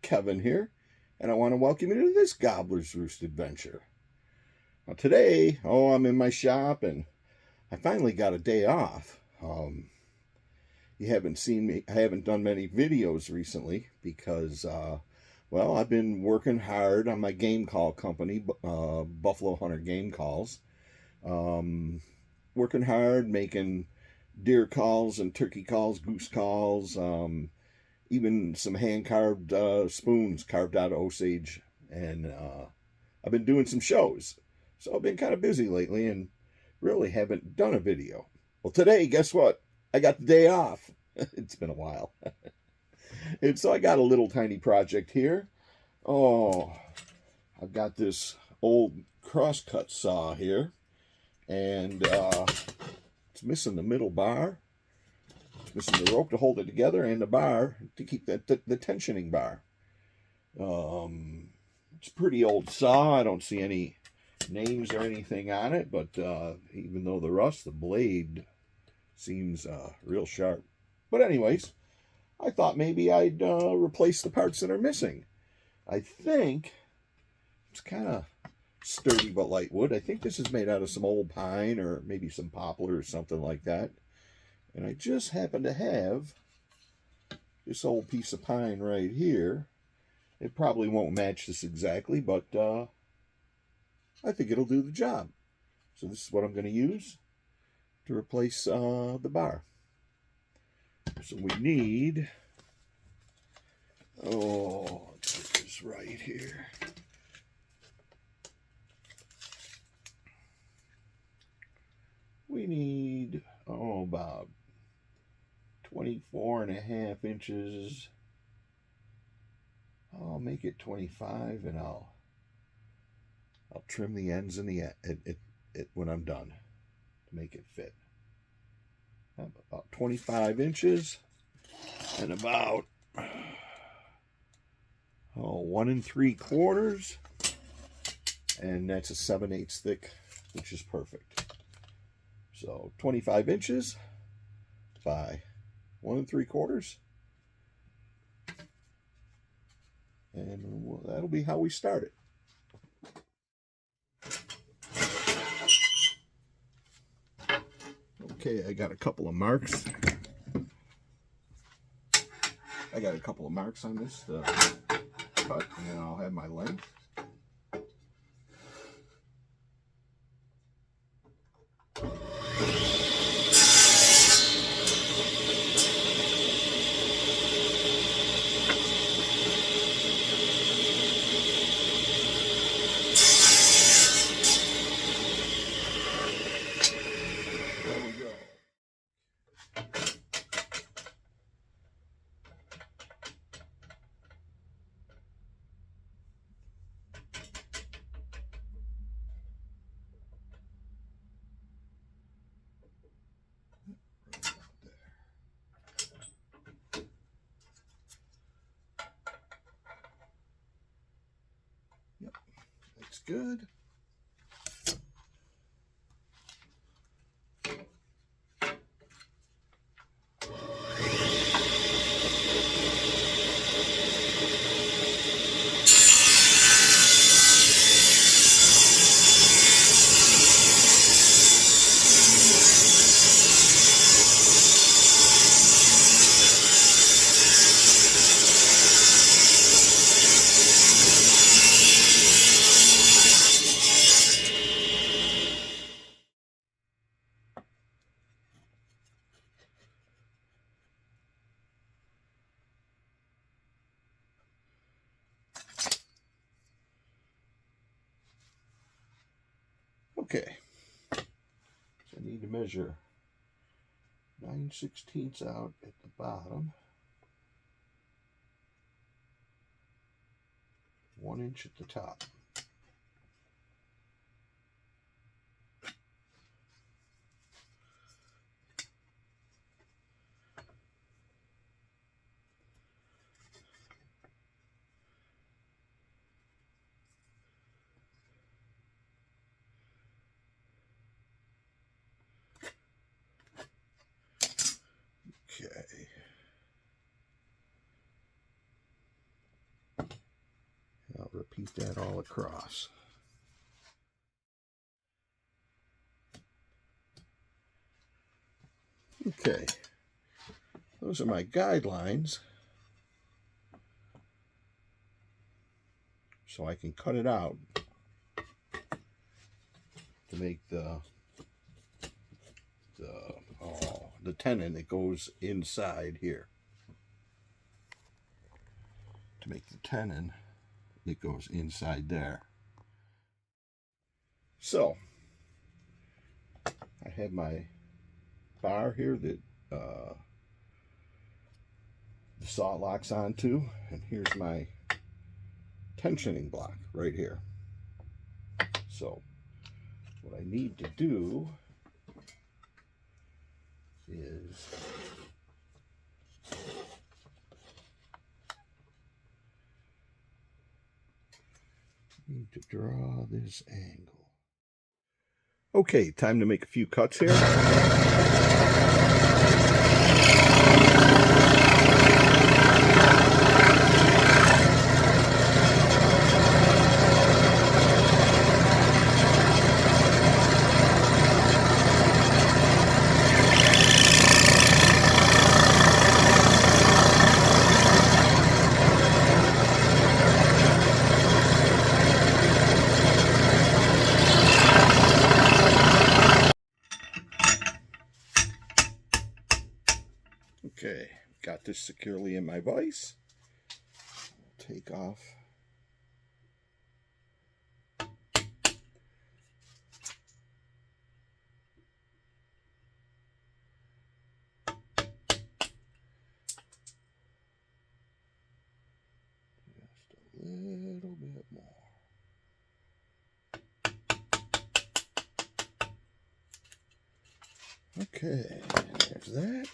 Kevin here, and I want to welcome you to this Gobbler's Roost adventure. Now today, I'm in my shop, and I finally got a day off. You haven't seen me, I haven't done many videos recently because, well, I've been working hard on my game call company, Buffalo Hunter Game Calls. Working hard, making deer calls and turkey calls, goose calls, even some hand-carved spoons carved out of Osage. And I've been doing some shows. So I've been kind of busy lately and really haven't done a video. Well, today, guess what? I got the day off. It's been a while. And so I got a little tiny project here. Oh, I've got this old crosscut saw here. And it's missing the middle bar. It's missing the rope to hold it together and the bar to keep the tensioning bar. It's a pretty old saw. I don't see any names or anything on it, but even though the blade seems real sharp. But anyways, I thought maybe I'd replace the parts that are missing. I think it's kind of sturdy but light wood. I think this is made out of some old pine or maybe some poplar or something like that. And I just happen to have this old piece of pine right here. It probably won't match this exactly, but I think it'll do the job. So this is what I'm going to use to replace the bar. So we need, let's get this right here. We need, about 24.5 inches. I'll make it 25, and I'll trim the ends and when I'm done to make it fit. About 25 inches and about 1 3/4, and that's a 7/8 thick, which is perfect. So 25 inches by 1 3/4, and that'll be how we start it. Okay, I got a couple of marks. On this cut, and then I'll have my length. Yep, that's good. Okay, so I need to measure 9/16 out at the bottom, 1 inch at the top. Okay. repeat that all across. Okay, those are my guidelines, so I can cut it out to make the tenon that goes inside here. To make the tenon that goes inside there. So I have my bar here that the saw locks onto, and here's my tensioning block right here. So what I need to do is need to draw this angle. Okay, time to make a few cuts here. Okay, got this securely in my vise. Take off just a little bit more. Okay, there's that.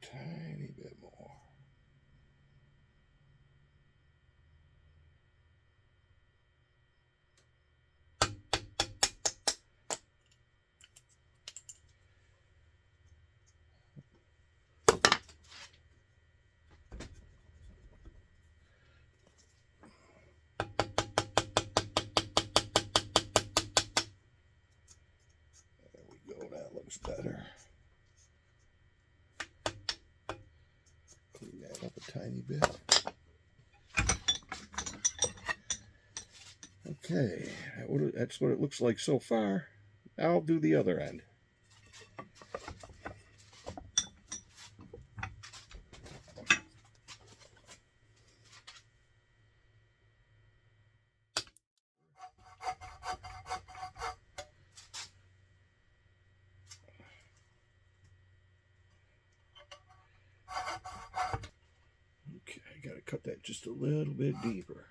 Tiny bit more. There we go, that looks better. Clean that up a tiny bit. Okay, that's what it looks like so far. Now I'll do the other end. Okay, I gotta cut that just a little bit deeper.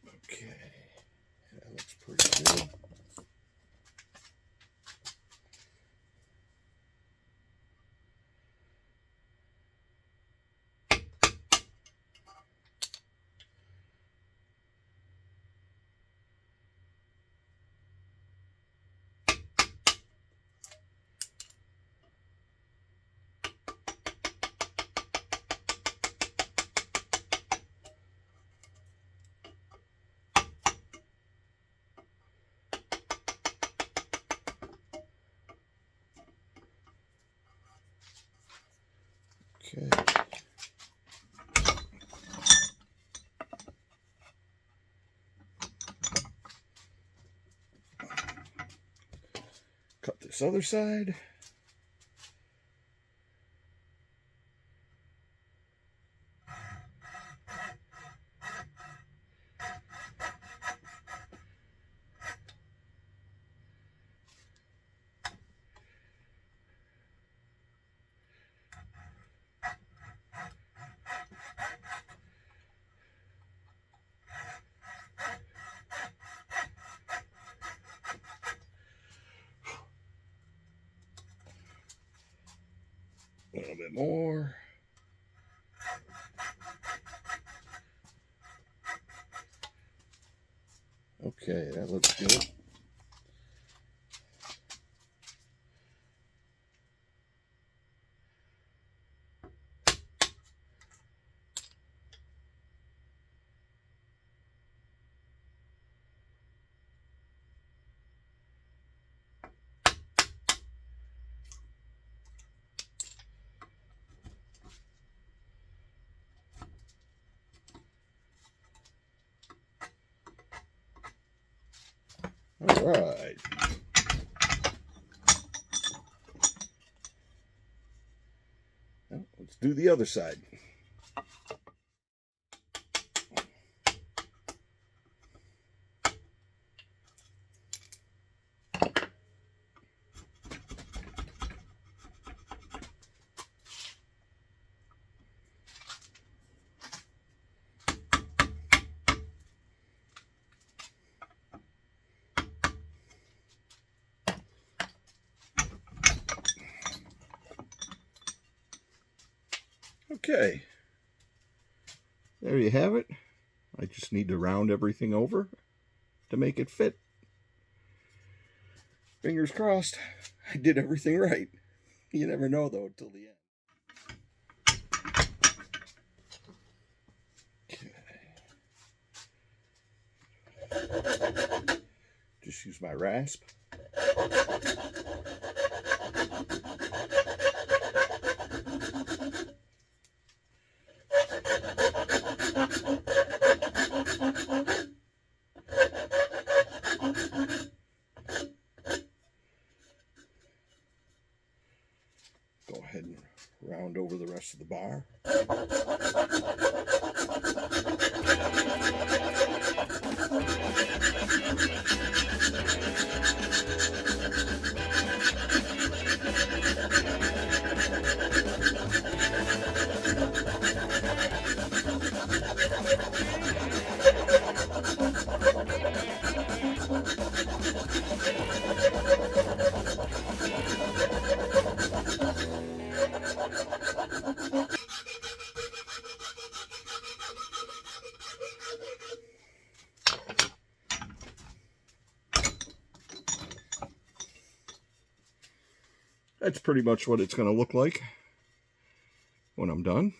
Okay, that looks pretty good. Okay. Cut this other side. bit more. Okay, that looks good. All right. Now, let's do the other side. Okay, there you have it. I just need to round everything over to make it fit. Fingers crossed, I did everything right. You never know though until the end. Okay. Just use my rasp. Go ahead and round over the rest of the bar. That's pretty much what it's going to look like when I'm done.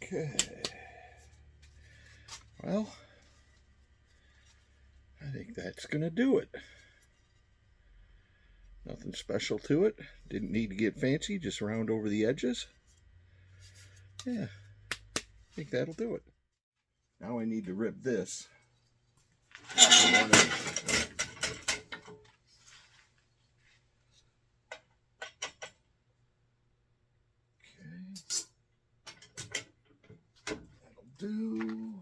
Okay. Well, I think that's going to do it. Nothing special to it. Didn't need to get fancy, just round over the edges. Yeah, I think that'll do it. Now I need to rip this. do.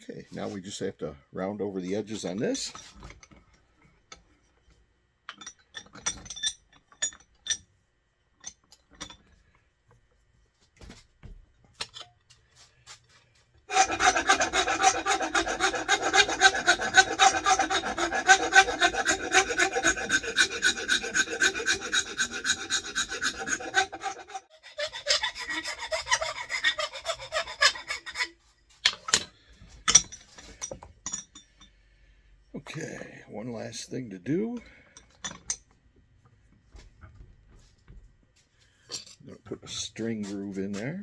Okay, now we just have to round over the edges on this. Okay, one last thing to do. I'm going to put a string groove in there.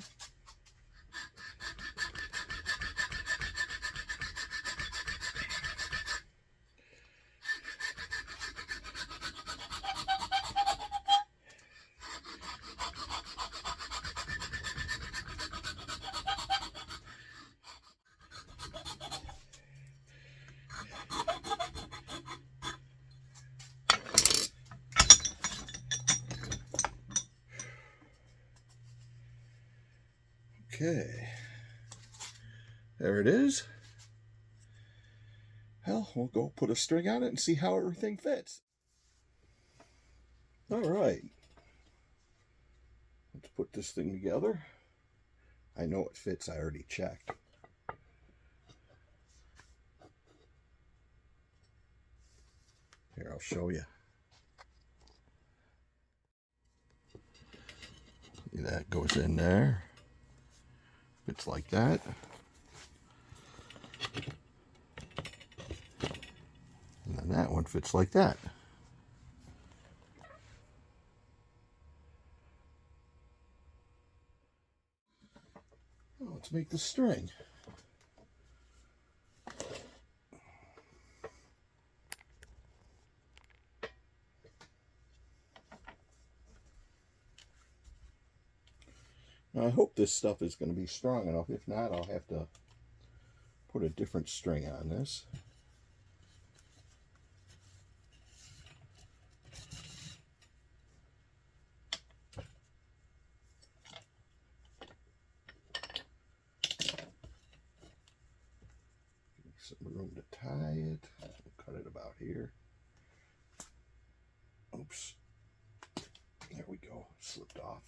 Okay, there it is. Well, we'll go put a string on it and see how everything fits. All right, let's put this thing together. I know it fits, I already checked. Here, I'll show you. See, that goes in there. Fits like that. And then that one fits like that. Well, let's make the string. Now, I hope this stuff is going to be strong enough. If not, I'll have to put a different string on this. Some room to tie it. We'll cut it about here. Oops. There we go. Slipped off.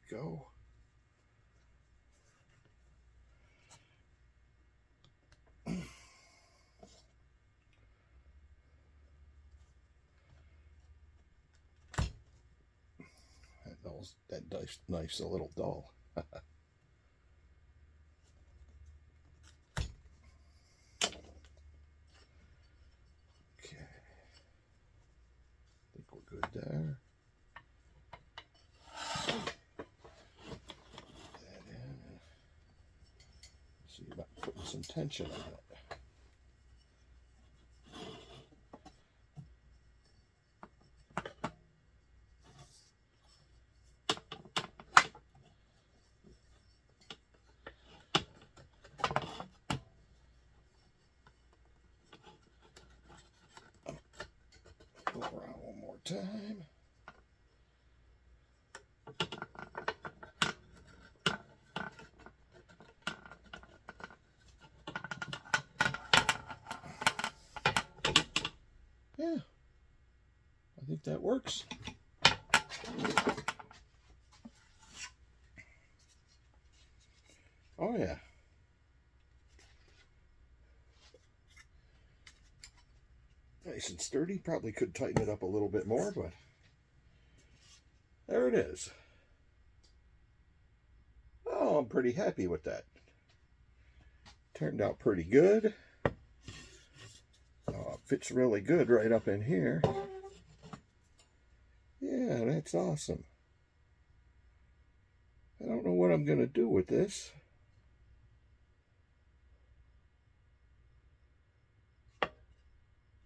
Go. That knife's a little dull. Okay. I think we're good there. See about putting some tension on it. Go around one more time. Yeah, I think that works. Oh yeah. Nice and sturdy. Probably could tighten it up a little bit more, but there it is. Oh, I'm pretty happy with that. Turned out pretty good. Fits really good right up in here. Yeah, that's awesome. I don't know what I'm going to do with this.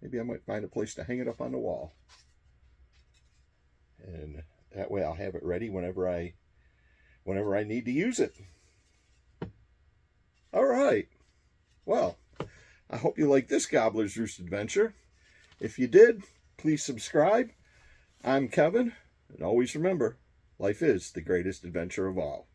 Maybe I might find a place to hang it up on the wall. And that way I'll have it ready whenever I need to use it. All right. Well, I hope you like this Gobbler's Roost adventure. If you did, please subscribe. I'm Kevin, and always remember, life is the greatest adventure of all.